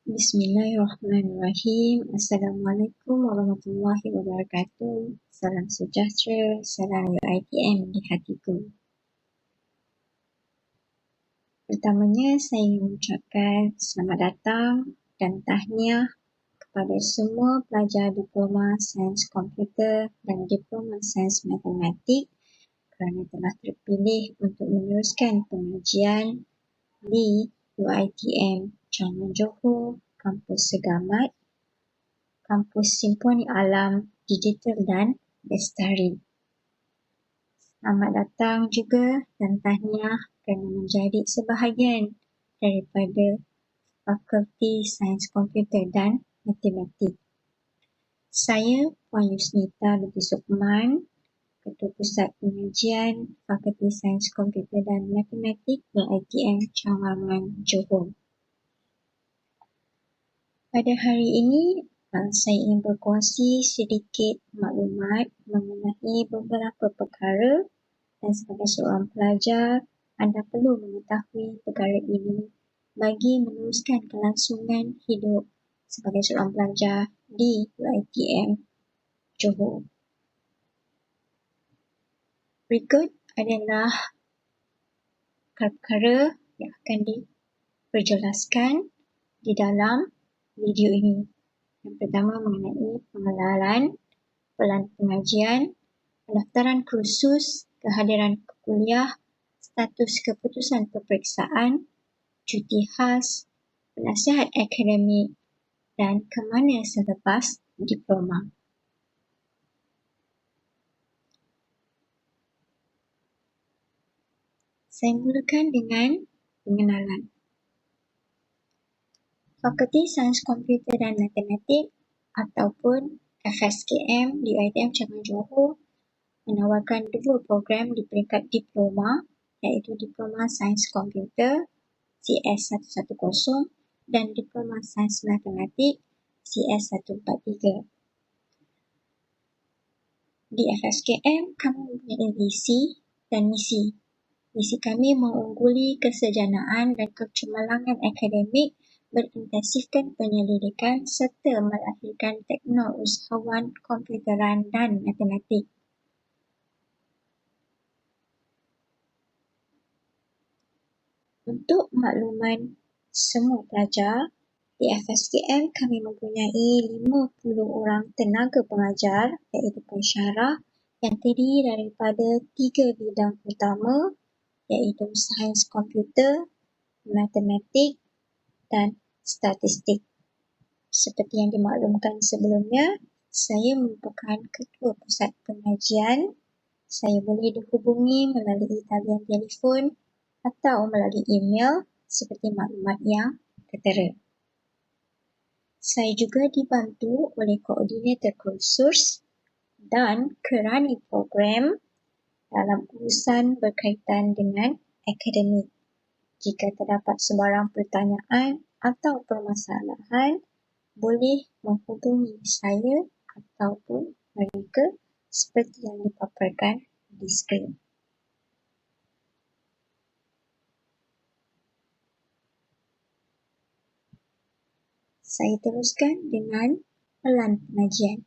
Bismillahirrahmanirrahim. Assalamualaikum warahmatullahi wabarakatuh. Salam sejahtera, salam UiTM di hatiku. Pertamanya, saya ingin mengucapkan selamat datang dan tahniah kepada semua pelajar Diploma Sains Komputer dan Diploma Sains Matematik kerana telah terpilih untuk meneruskan pengajian di UiTM Changi Johor, Kampus Segamat, Kampus Simponi Alam Digital dan Lestari. Selamat datang juga dan tahniah kerana menjadi sebahagian daripada Fakulti Sains Komputer dan Matematik. Saya Puan Yusnita binti Sukman, Ketua Pusat Pengajian Fakulti Sains Komputer dan Matematik UiTM Cawangan, Johor. Pada hari ini, saya ingin berkongsi sedikit maklumat mengenai beberapa perkara dan sebagai seorang pelajar, anda perlu mengetahui perkara ini bagi meneruskan kelangsungan hidup sebagai seorang pelajar di UiTM Johor. Berikut adalah perkara yang akan diperjelaskan di dalam video ini. Yang pertama mengenai pengenalan, pelan pengajian, pendaftaran kursus, kehadiran kuliah, status keputusan peperiksaan, cuti khas, penasihat akademik dan ke mana selepas diploma. Saya mulakan dengan pengenalan. Fakulti Sains Komputer dan Matematik ataupun FSKM di UiTM Cawangan Johor menawarkan dua program di peringkat diploma, iaitu Diploma Sains Komputer CS110 dan Diploma Sains Matematik CS143. Di FSKM, kami mempunyai visi dan misi. Misi kami mengungguli kesejanaan dan kecemerlangan akademik, berintensifkan penyelidikan serta melahirkan teknousahawan komputeran dan matematik. Untuk makluman semua pelajar, di FSKM kami mempunyai 50 orang tenaga pengajar iaitu pensyarah yang terdiri daripada 3 bidang utama iaitu sains komputer, matematik dan statistik. Seperti yang dimaklumkan sebelumnya, saya merupakan ketua pusat pengajian. Saya boleh dihubungi melalui talian telefon atau melalui email seperti maklumat yang tertera. Saya juga dibantu oleh koordinator kursus dan kerani program dalam urusan berkaitan dengan akademik. Jika terdapat sebarang pertanyaan atau permasalahan, boleh menghubungi saya ataupun mereka seperti yang dipaparkan di skrin. Saya teruskan dengan pelan pengajian.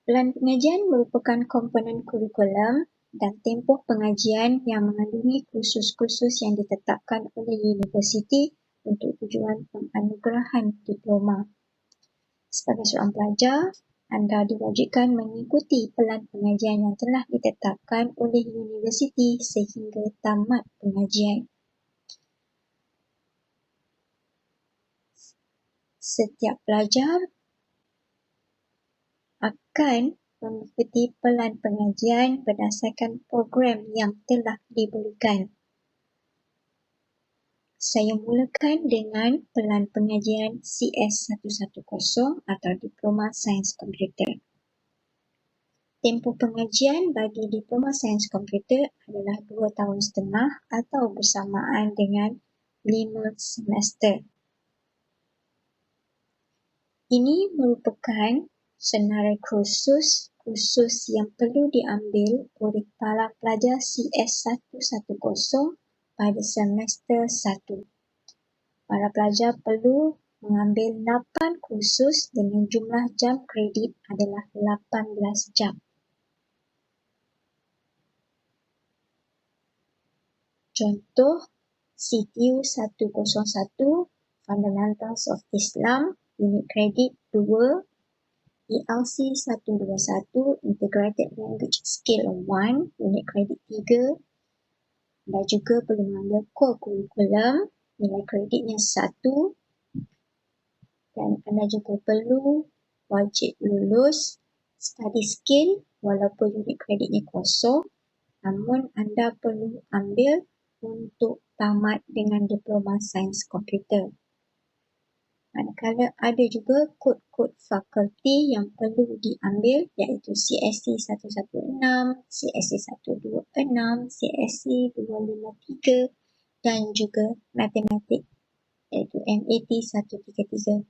Pelan pengajian merupakan komponen kurikulum dan tempoh pengajian yang mengandungi kursus-kursus yang ditetapkan oleh universiti untuk tujuan penganugerahan diploma. Sebagai seorang pelajar, anda diwajibkan mengikuti pelan pengajian yang telah ditetapkan oleh universiti sehingga tamat pengajian. Setiap pelajar akan mengikuti pelan pengajian berdasarkan program yang telah diberikan. Saya mulakan dengan pelan pengajian CS110 atau Diploma Sains Komputer. Tempoh pengajian bagi Diploma Sains Komputer adalah 2,5 tahun atau bersamaan dengan 5 semester. Ini merupakan Senarai khusus yang perlu diambil oleh para pelajar CS110 pada semester 1. Para pelajar perlu mengambil 8 kursus dengan jumlah jam kredit adalah 18 jam. Contoh, CTU 101 Fundamentals of Islam, unit kredit 2, ELC 121 Integrated Language Skill 1, unit kredit 3. Anda juga perlu mengambil core curriculum, nilai kreditnya 1, dan anda juga perlu wajib lulus study skill walaupun unit kreditnya kosong, namun anda perlu ambil untuk tamat dengan diploma sains komputer. Manakala ada juga kod-kod fakulti yang perlu diambil iaitu CSC 116, CSC 126, CSC 253 dan juga matematik iaitu MAT 133.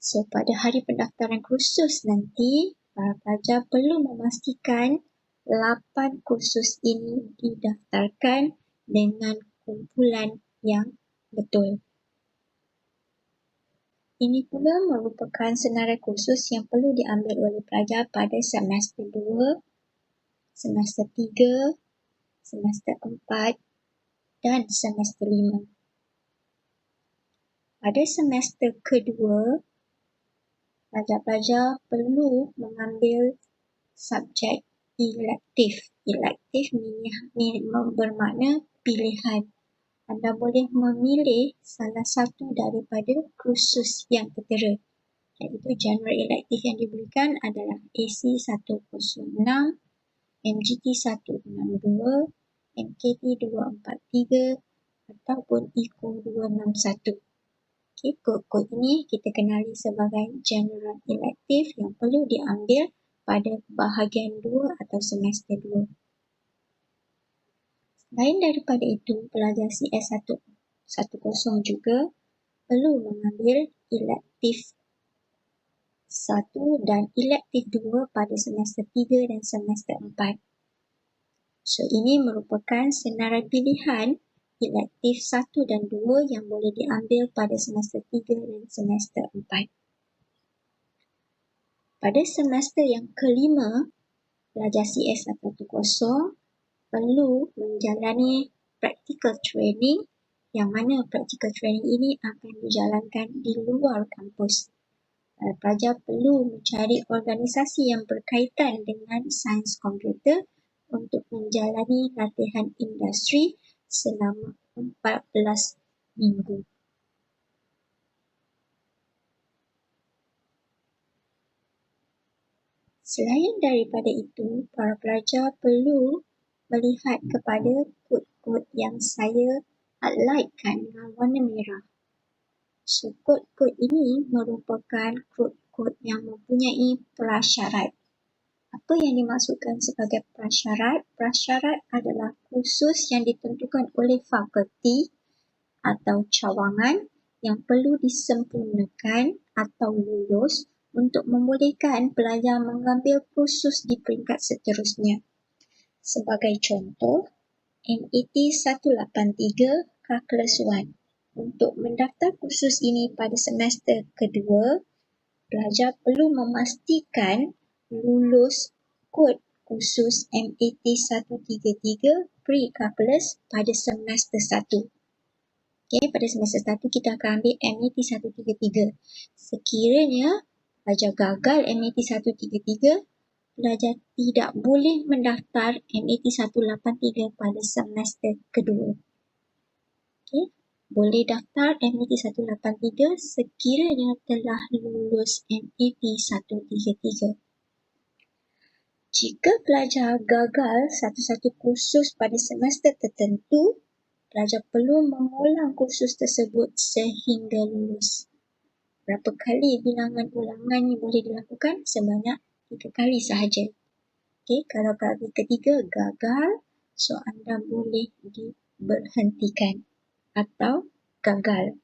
So, pada hari pendaftaran kursus nanti, para pelajar perlu memastikan 8 kursus ini didaftarkan dengan kumpulan yang betul. Ini pula merupakan senarai kursus yang perlu diambil oleh pelajar pada semester 2, semester 3, semester 4 dan semester 5. Pada semester kedua, pelajar-pelajar perlu mengambil subjek elektif. Elektif bermakna pilihan. Anda boleh memilih salah satu daripada kursus yang tertera, iaitu general elektif yang diberikan adalah AC 106, MGT 162, MKT 243 ataupun ECO 261. Okey, kod-kod ini kita kenali sebagai general elective yang perlu diambil pada bahagian 2 atau semester 2. Selain daripada itu, pelajar CS110 juga perlu mengambil elektif 1 dan elektif 2 pada semester 3 dan semester 4. So, ini merupakan senarai pilihan elektif 1 dan 2 yang boleh diambil pada semester 3 dan semester 4. Pada semester yang kelima, pelajar CS110 perlu menjalani practical training yang mana practical training ini akan dijalankan di luar kampus. Pelajar perlu mencari organisasi yang berkaitan dengan sains komputer untuk menjalani latihan industri selama 14 minggu. Selain daripada itu, para pelajar perlu melihat kepada kod-kod yang saya highlightkan dengan warna merah. So, kod-kod ini merupakan kod-kod yang mempunyai prasyarat. Apa yang dimaksudkan sebagai prasyarat? Prasyarat adalah kursus yang ditentukan oleh fakulti atau cawangan yang perlu disempurnakan atau lulus untuk membolehkan pelajar mengambil kursus di peringkat seterusnya. Sebagai contoh, MAT 183 Calculus 1. Untuk mendaftar kursus ini pada semester kedua, pelajar perlu memastikan lulus kod kursus MAT 133 Pre-Calculus pada semester 1. Okay, pada semester 1 kita akan ambil MAT 133. Sekiranya pelajar gagal MAT 133, pelajar tidak boleh mendaftar MAT 183 pada semester kedua. Okay. Boleh daftar MAT 183 sekiranya telah lulus MAT 133. Jika pelajar gagal satu-satu kursus pada semester tertentu, pelajar perlu mengulang kursus tersebut sehingga lulus. Berapa kali bilangan ulangan yang boleh dilakukan? Sebanyak 3 kali sahaja. Okay, kalau kali ketiga gagal, so anda boleh diberhentikan atau gagal.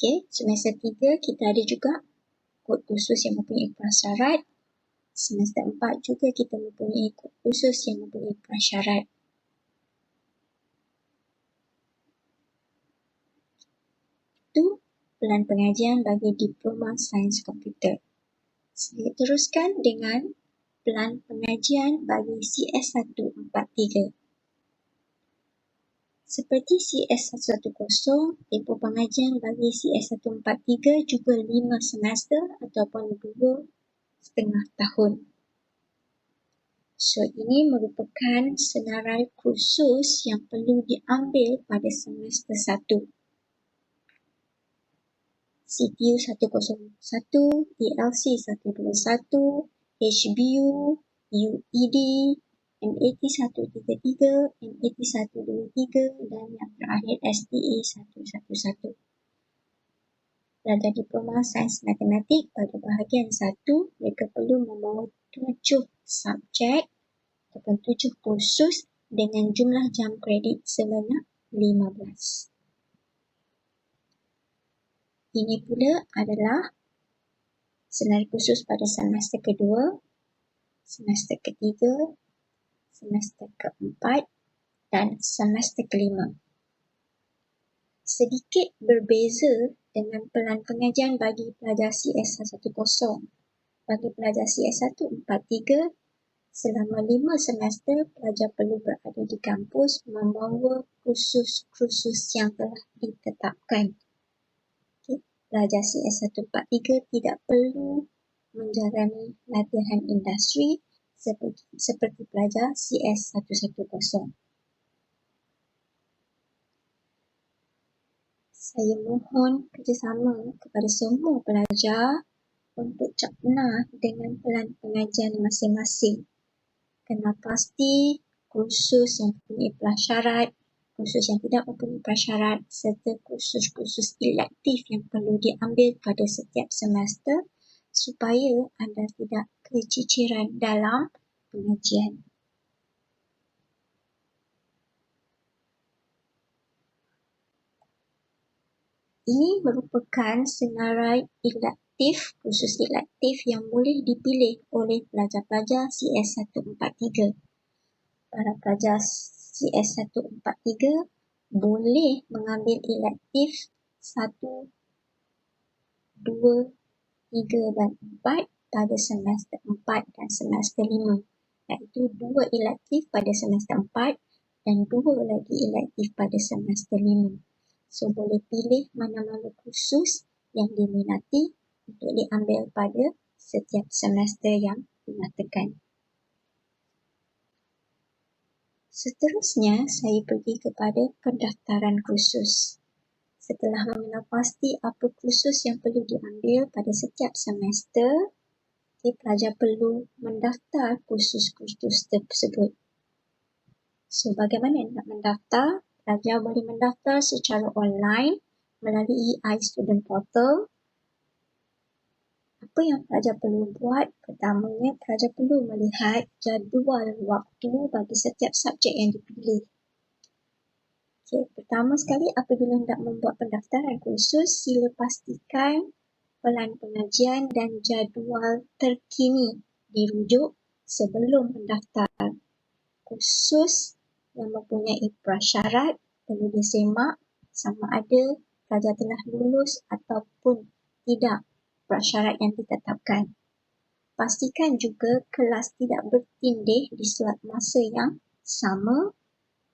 Okey, semester 3 kita ada juga kod khusus yang mempunyai prasyarat. Semester 4 juga kita mempunyai kod khusus yang mempunyai prasyarat. Itu pelan pengajian bagi Diploma Sains Komputer. Saya teruskan dengan pelan pengajian bagi CS143. Seperti CS110, tempoh pengajian bagi CS143 juga 5 semester ataupun 2,5 tahun. So, ini merupakan senarai khusus yang perlu diambil pada semester 1. CPU 101, PLC 121, HBU, UED, MAT 133, MAT 123 dan yang terakhir STA 111. Pelajar Diploma Sains Matematik pada bahagian 1, mereka perlu membawa 7 subjek ataupun 7 kursus dengan jumlah jam kredit sebanyak 15. Ini pula adalah senarai khusus pada semester kedua, semester ketiga, semester keempat dan semester kelima. Sedikit berbeza dengan pelan pengajian bagi pelajar CS110. Bagi pelajar CS143, selama 5 semester, pelajar perlu berada di kampus membawa kursus-kursus yang telah ditetapkan. Pelajar CS143 tidak perlu menjalani latihan industri seperti pelajar CS110. Saya mohon kerjasama kepada semua pelajar untuk cakna dengan pelan pengajian masing-masing. Kena pasti kursus yang mempunyai prasyarat, kursus yang tidak mempunyai prasyarat serta kursus-kursus elektif yang perlu diambil pada setiap semester supaya anda tidak keciciran dalam pengajian. Ini merupakan senarai elektif, kursus elektif yang boleh dipilih oleh pelajar-pelajar CS143. Para pelajar CS143 boleh mengambil elektif 1, 2, 3 dan 4 pada semester 4 dan semester 5. Iaitu 2 elektif pada semester 4 dan 2 lagi elektif pada semester 5. So, boleh pilih mana-mana kursus yang diminati untuk diambil pada setiap semester yang dinyatakan. Seterusnya, saya pergi kepada pendaftaran kursus. Setelah mengenal pasti apa kursus yang perlu diambil pada setiap semester, pelajar perlu mendaftar kursus-kursus tersebut. So, bagaimana nak mendaftar? Pelajar boleh mendaftar secara online melalui iStudent Portal. Apa yang pelajar perlu buat? Pertamanya, pelajar perlu melihat jadual waktu bagi setiap subjek yang dipilih. Okay, pertama sekali, apabila hendak membuat pendaftaran kursus, sila pastikan pelan pengajian dan jadual terkini dirujuk sebelum mendaftar. Kursus yang mempunyai prasyarat perlu disemak sama ada pelajar telah lulus ataupun tidak prasyarat yang ditetapkan. Pastikan juga kelas tidak bertindih di slot masa yang sama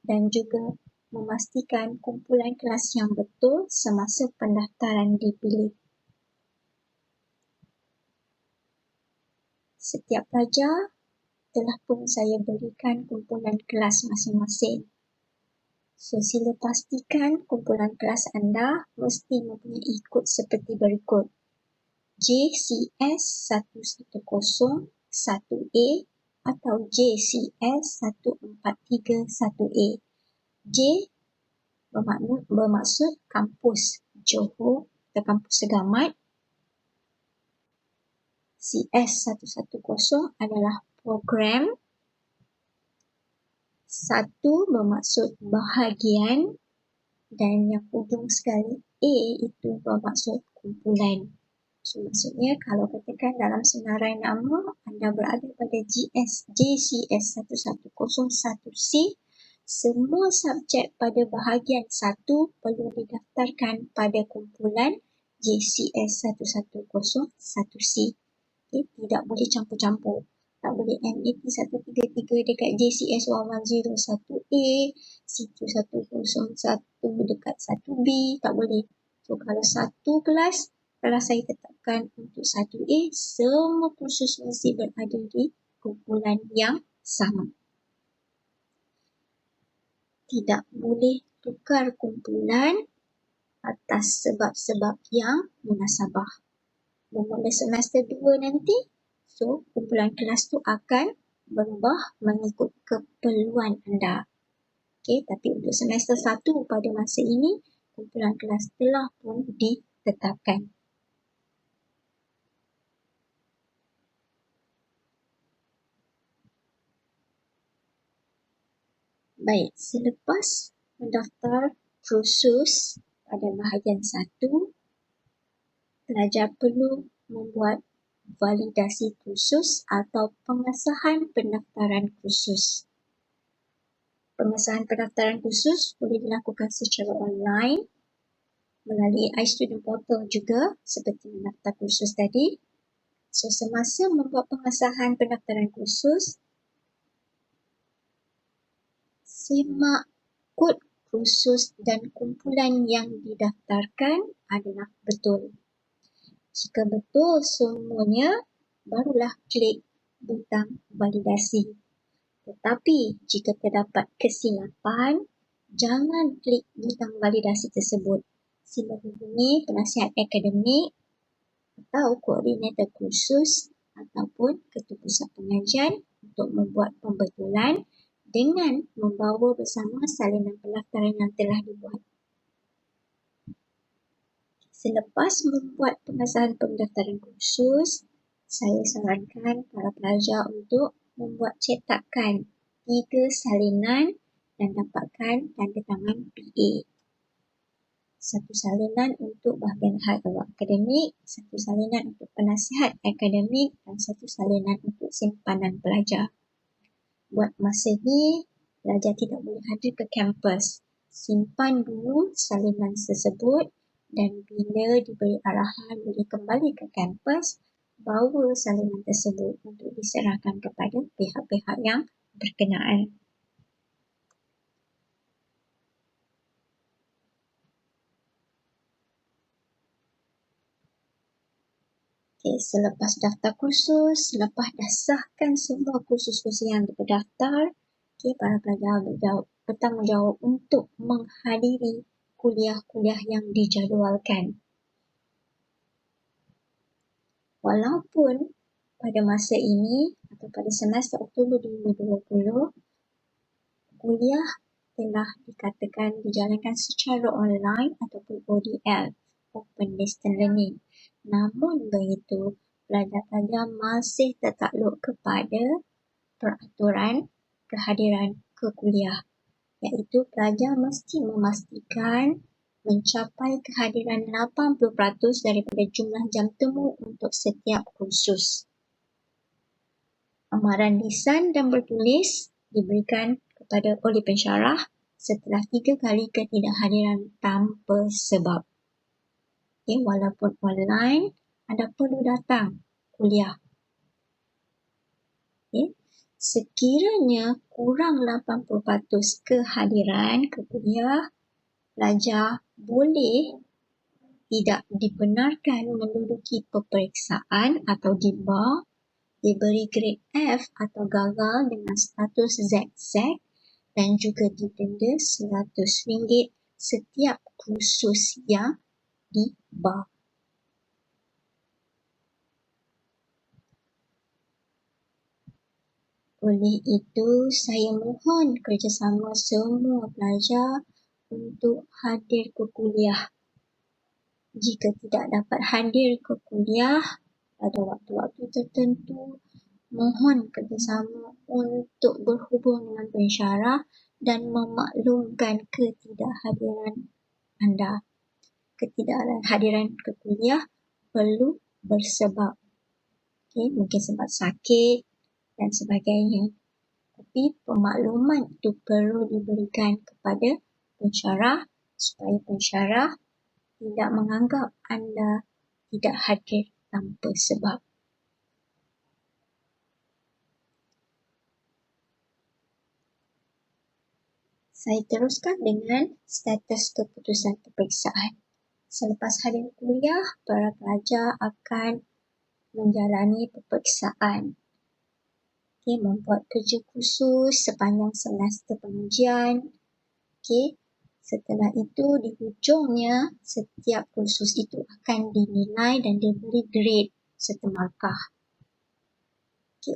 dan juga memastikan kumpulan kelas yang betul semasa pendaftaran dipilih. Setiap pelajar telah pun saya berikan kumpulan kelas masing-masing. So, sila pastikan kumpulan kelas anda mesti mempunyai kod seperti berikut. JCS 110-1A atau JCS 1431A. J bermaksud kampus Johor atau kampus Segamat. CS 110 adalah program. 1 bermaksud bahagian dan yang ujung sekali A itu bermaksud kumpulan. So, maksudnya kalau katakan dalam senarai nama anda berada pada JCS 1101C, semua subjek pada bahagian 1 perlu didaftarkan pada kumpulan JCS 1101C. Okay, tidak boleh campur-campur. Tak boleh MAT 133 dekat JCS 1101A, CQ 101 dekat 1B, tak boleh. So, kalau satu kelas, kalau saya tetapkan untuk 1A, semua kursus mesti berada di kumpulan yang sama. Tidak boleh tukar kumpulan atas sebab-sebab yang munasabah. Memulai semester 2 nanti, so kumpulan kelas tu akan berubah mengikut keperluan anda. Okay, tapi untuk semester 1 pada masa ini, kumpulan kelas telah pun ditetapkan. Baik, selepas mendaftar kursus pada bahagian 1, pelajar perlu membuat validasi kursus atau pengesahan pendaftaran kursus. Pengesahan pendaftaran kursus boleh dilakukan secara online melalui iStudent Portal juga seperti mendaftar kursus tadi. So, semasa membuat pengesahan pendaftaran kursus, simak kod kursus dan kumpulan yang didaftarkan adalah betul. Jika betul semuanya, barulah klik butang validasi. Tetapi jika terdapat kesilapan, jangan klik butang validasi tersebut. Sila hubungi penasihat akademik atau koordinator kursus ataupun ketua pusat pengajian untuk membuat pembetulan dengan membawa bersama salinan pendaftaran yang telah dibuat. Selepas membuat pengesahan pendaftaran kursus, saya sarankan para pelajar untuk membuat cetakan 3 salinan dan dapatkan tanda tangan PA. 1 salinan untuk bahagian hal awak akademik, 1 salinan untuk penasihat akademik dan 1 salinan untuk simpanan pelajar. Buat masa ni, pelajar tidak boleh hadir ke kampus. Simpan dulu salinan tersebut dan bila diberi arahan boleh kembali ke kampus, bawa salinan tersebut untuk diserahkan kepada pihak-pihak yang berkenaan. Okay, selepas daftar kursus, selepas dah sahkan semua kursus-kursus yang berdaftar, okay, para pelajar bertanggungjawab untuk menghadiri kuliah-kuliah yang dijadualkan. Walaupun pada masa ini atau pada semester Oktober 2020, kuliah telah dikatakan dijalankan secara online ataupun ODL, Open Distance Learning. Namun begitu, pelajar-pelajar masih tertakluk kepada peraturan kehadiran ke kuliah, iaitu pelajar mesti memastikan mencapai kehadiran 80% daripada jumlah jam temu untuk setiap kursus. Amaran lisan dan bertulis diberikan oleh pensyarah setelah 3 kali ketidakhadiran tanpa sebab. Okay, walaupun online, anda perlu datang kuliah. Okay. Sekiranya kurang 80% kehadiran ke kuliah, pelajar boleh tidak dibenarkan menduduki peperiksaan atau dibar, diberi grade F atau gagal dengan status ZZ dan juga didenda RM100 setiap kursus yang dibar. Oleh itu, saya mohon kerjasama semua pelajar untuk hadir ke kuliah. Jika tidak dapat hadir ke kuliah pada waktu-waktu tertentu, mohon kerjasama untuk berhubung dengan pensyarah dan memaklumkan ketidakhadiran anda. ketidakhadiran ke kuliah perlu bersebab. Mungkin sebab sakit dan sebagainya. Tapi pemakluman itu perlu diberikan kepada pensyarah supaya pensyarah tidak menganggap anda tidak hadir tanpa sebab. Saya teruskan dengan status keputusan peperiksaan. Selepas hadir kuliah, para pelajar akan menjalani peperiksaan. Membuat kerja khusus sepanjang semester pengajian. Setelah itu, di hujungnya, setiap kursus itu akan dinilai dan diberi grade serta markah.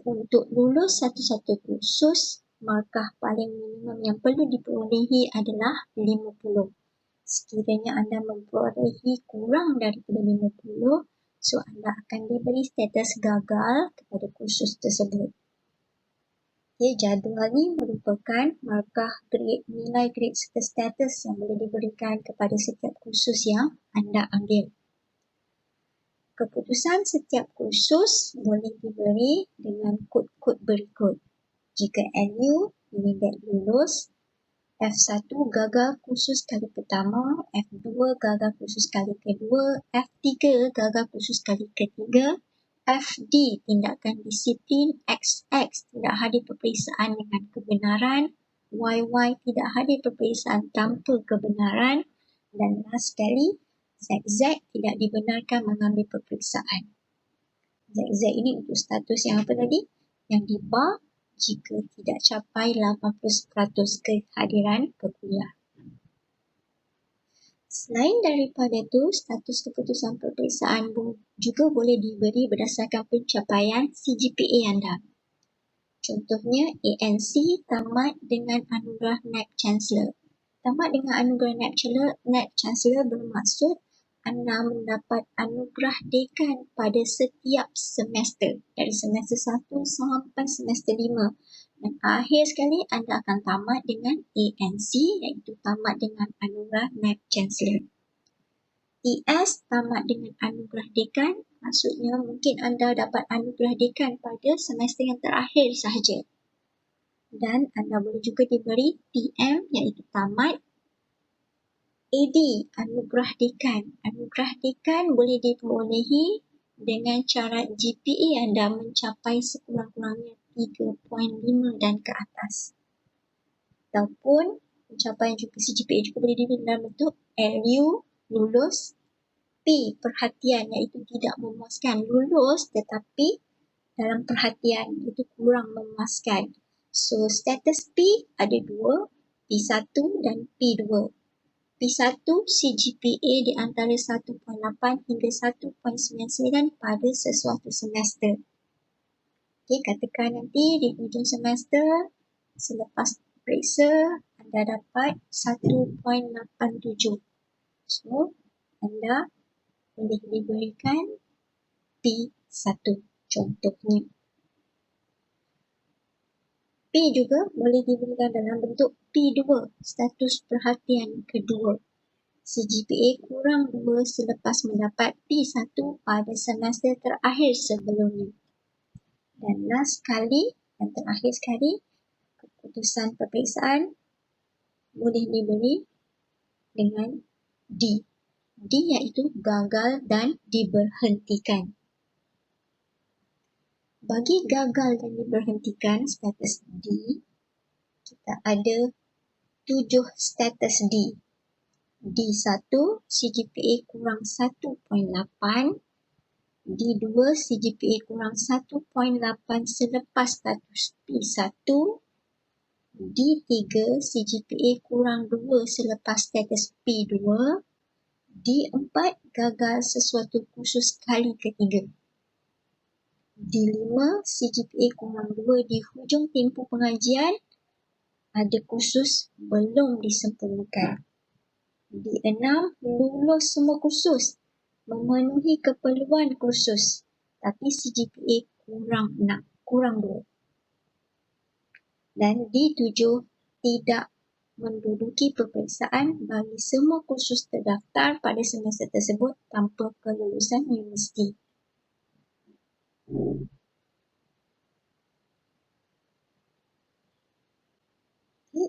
Untuk lulus satu-satu kursus, markah paling minimum yang perlu diperolehi adalah 50. Sekiranya anda memperolehi kurang daripada 50, so anda akan diberi status gagal kepada kursus tersebut. Jadual ini merupakan markah grade, nilai grade serta status yang boleh diberikan kepada setiap kursus yang anda ambil. Keputusan setiap kursus boleh diberi dengan kod-kod berikut. Jika LU, nilai lulus, F1 gagal kursus kali pertama, F2 gagal kursus kali kedua, F3 gagal kursus kali ketiga, FD tindakan disiplin, XX tidak hadir peperiksaan dengan kebenaran, YY tidak hadir peperiksaan tanpa kebenaran, dan last sekali ZZ tidak dibenarkan mengambil peperiksaan. ZZ ini untuk status yang apa tadi? Yang di bar jika tidak capai 80% kehadiran ke kuliah. Selain daripada itu, status keputusan peperiksaan juga boleh diberi berdasarkan pencapaian CGPA anda. Contohnya, ANC tamat dengan anugerah Naib Chancellor. Tamat dengan anugerah Naib Chancellor bermaksud anda mendapat anugerah dekan pada setiap semester, dari semester 1 sampai semester 5. Dan akhir sekali anda akan tamat dengan ANC, iaitu tamat dengan anugerah Naib Chancellor. ES tamat dengan anugerah dekan, maksudnya mungkin anda dapat anugerah dekan pada semester yang terakhir sahaja. Dan anda boleh juga diberi TM, iaitu tamat. AD, anugerah dekan. Anugerah dekan boleh diperolehi dengan cara GPA anda mencapai sekurang-kurangnya 3.5 dan ke atas. Ataupun pencapaian juga CGPA juga boleh diberi dalam bentuk LU, lulus, P, perhatian, iaitu tidak memuaskan. Lulus tetapi dalam perhatian itu kurang memuaskan. So, status P ada dua, P1 dan P2. P1 CGPA di antara 1.8 hingga 1.99 pada sesuatu semester. Katakan nanti di hujung semester, selepas periksa, anda dapat 1.87. So, anda boleh diberikan P1 contohnya. P juga boleh diberikan dalam bentuk P2, status perhatian kedua. CGPA kurang 2 selepas mendapat P1 pada semester terakhir sebelumnya. Dan last sekali, dan terakhir sekali, keputusan peperiksaan boleh diberi dengan D. D iaitu gagal dan diberhentikan. Bagi gagal dan diberhentikan status D, kita ada 7 status D. D1, CGPA kurang 1.8. D2, CGPA kurang 1.8 selepas status P1. D3, CGPA kurang 2 selepas status P2. D4, gagal sesuatu kursus kali ketiga. D5, CGPA kurang 2 di hujung tempoh pengajian, ada kursus belum disempurnakan. D6, lulus semua kursus, memenuhi keperluan kursus, tapi CGPA kurang 2. Dan D7, tidak menduduki peperiksaan bagi semua kursus terdaftar pada semester tersebut tanpa kelulusan universiti.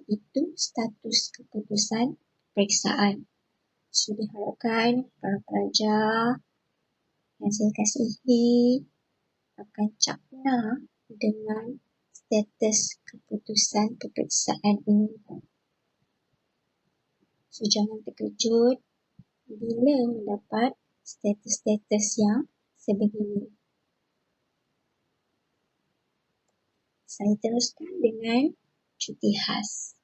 Itu status keputusan peperiksaan. So, diharapkan para pelajar yang saya kasihi akan cakna dengan status keputusan peperiksaan ini. So, jangan terkejut bila mendapat status-status yang sebegini. Saya teruskan dengan cuti khas.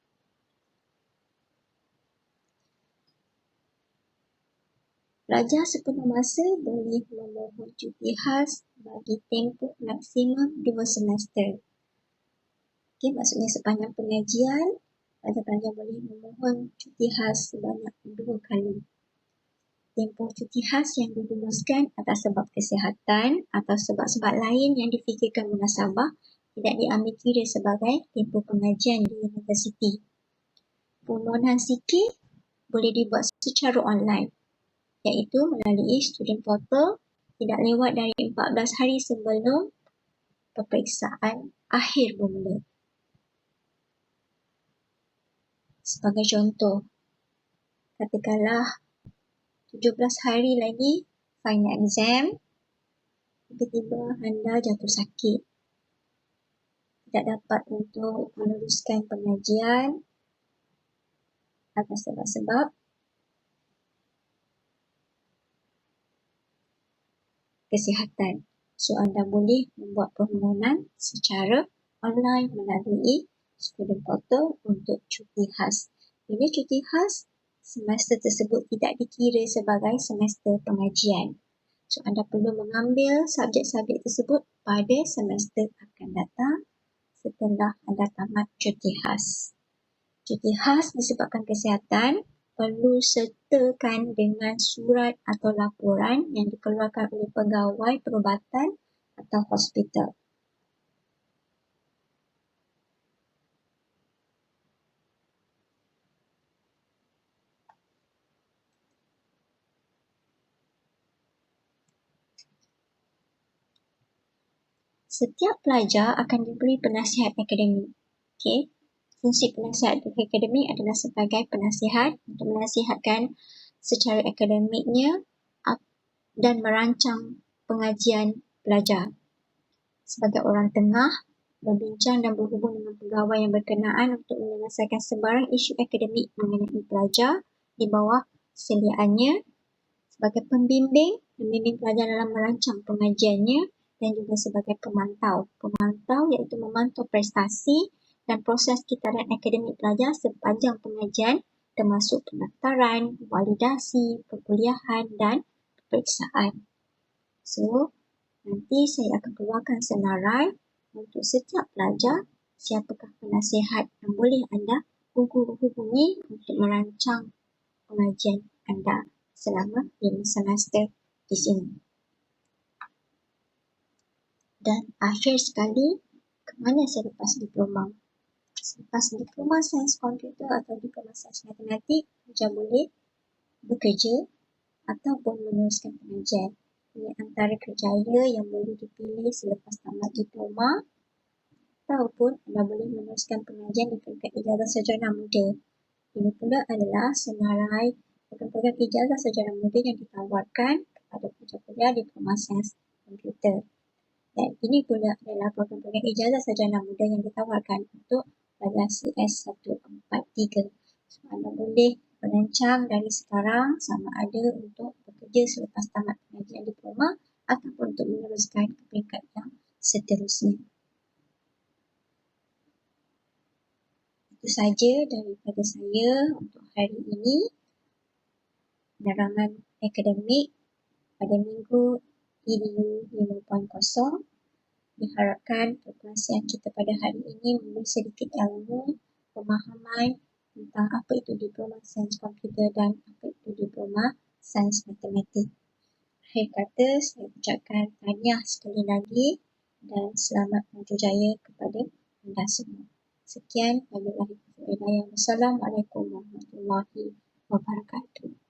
Pelajar sepenuh masa boleh memohon cuti khas bagi tempoh maksimum 2 semester. Maksudnya sepanjang pengajian, pelajar-pelajar boleh memohon cuti khas sebanyak 2 kali. Tempoh cuti khas yang diluluskan atas sebab kesihatan atau sebab-sebab lain yang difikirkan munasabah tidak diambil kira sebagai tempoh pengajian di universiti. Permohonan CK boleh dibuat secara online, iaitu melalui student portal tidak lewat dari 14 hari sebelum peperiksaan akhir bermula. Sebagai contoh, katakanlah 17 hari lagi final exam, tiba-tiba anda jatuh sakit, tidak dapat untuk meneruskan pengajian atas sebab-sebab kesihatan. So, anda boleh membuat permohonan secara online melalui student portal untuk cuti khas. Bila cuti khas, semester tersebut tidak dikira sebagai semester pengajian. So, anda perlu mengambil subjek-subjek tersebut pada semester akan datang setelah anda tamat cuti khas. Cuti khas disebabkan kesihatan perlu sertakan dengan surat atau laporan yang dikeluarkan oleh pegawai perubatan atau hospital. Setiap pelajar akan diberi penasihat akademik. Fungsi penasihat akademik adalah sebagai penasihat untuk menasihatkan secara akademiknya dan merancang pengajian pelajar. Sebagai orang tengah, berbincang dan berhubung dengan pegawai yang berkenaan untuk menyelesaikan sebarang isu akademik mengenai pelajar di bawah seliaannya, sebagai pembimbing, membimbing pelajar dalam merancang pengajiannya, dan juga sebagai pemantau. Pemantau iaitu memantau prestasi dan proses kitaran akademik pelajar sepanjang pengajian, termasuk pendaftaran, validasi, perkuliahan dan peperiksaan. So, nanti saya akan keluarkan senarai untuk setiap pelajar siapakah penasihat yang boleh anda hubungi untuk merancang pengajian anda selama 5 semester di sini. Dan akhir sekali, ke mana selepas diploma? Selepas diploma sains komputer atau diploma sains matematik, pelajar boleh bekerja ataupun meneruskan pengajian. Ini antara kerjaya yang boleh dipilih selepas tamat diploma, ataupun anda boleh meneruskan pengajian di peringkat ijazah sarjana muda. Ini pula adalah senarai program-program ijazah sarjana muda yang ditawarkan kepada pelajar kuliah diploma sains komputer. Dan ini pula adalah program-program ijazah sarjana muda yang ditawarkan untuk pelajar CS143. So, anda boleh merancang dari sekarang sama ada untuk bekerja selepas tamat pengajian diploma ataupun untuk meneruskan ke peringkat yang seterusnya. Itu saja daripada saya untuk hari ini. Penerangan akademik pada minggu EDU 5.0. Diharapkan perkongsian kita pada hari ini memberi sedikit ilmu, pemahaman tentang apa itu diploma sains komputer dan apa itu diploma sains matematik. Akhir kata, saya ucapkan tahniah sekali lagi dan selamat berjaya kepada anda semua. Sekian, wabillahi taufiq wal hidayah. Wassalamualaikum warahmatullahi wabarakatuh.